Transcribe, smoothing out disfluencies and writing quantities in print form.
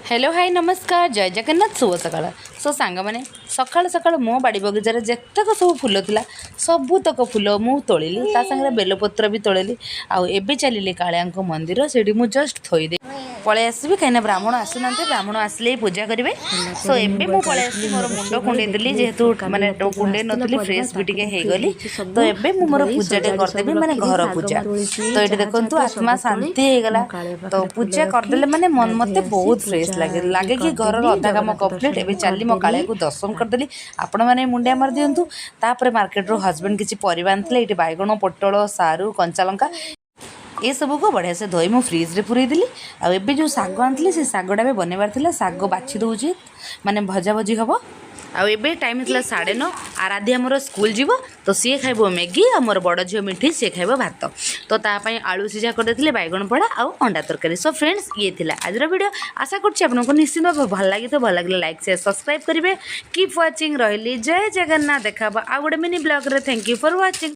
Hello hi नमस्कार जय जगन्नाथ शुभ सकाळ सो सांग मैंने सकाळ सकाळ मो बाड़ी बगीचार जेतक सब फुल थिला सबुतक फुल मु तोलिली ता संगे बेलपत्र भी तोलिली आउ एबे चलिली कालियाको मंदिर सेठी मु जस्ट थोई दे पळे आसबी कहीं ब्राह्मण आसुना ब्राह्मण आसले पूजा करेंगे सो एबे मु पळे आसी मोर मुंड कुंडे देली जेहेतु माने कुंडे नथली फ्रेश भी टिके हे गली तो एबे मु मोर पूजा टे कर देबी माने घर पूजा तो एटे देखंतु आत्मा शांति हे गला तो पूजा कर देले माने मन मते बहुत फ्रेश लगे कि घर अधा काम कंप्लीट एबे चली मो काळे को दर्शन कर देली आपण माने मुंडिया मार दियंतु तापर मार्केट रो हस्बैंड किछि परिवा आनथले एटे बायगण पटल सारू कंचा लंका ये सब को बढ़िया से धोई मु फ्रिज रे पुरई दिली आ एबे जो साग आनथले से सागटा भी बनैबार थिला साग बाछि दउची माने भजा भजी हबो आ एबे टाइम थिला 9:30 आराध्या मोर स्कूल जीवो तो सी खाइबो मैगी आ मोर बड़ झियो मिठी सी खाइबो भात तो ता पई आलू सिझा कर देथिले बैगन पड़ा आ अंडा तरकारी सो फ्रेंड्स ये थिला आज वीडियो आशा करछि आपनको निश्चित भाव भल लागि तो भल लागले लाइक शेयर सब्सक्राइब करिवे कीप वाचिंग रहली जय जगन्नाथ देखाबो आ गोटे मिनी ब्लॉग रे थैंक यू फॉर वाचिंग।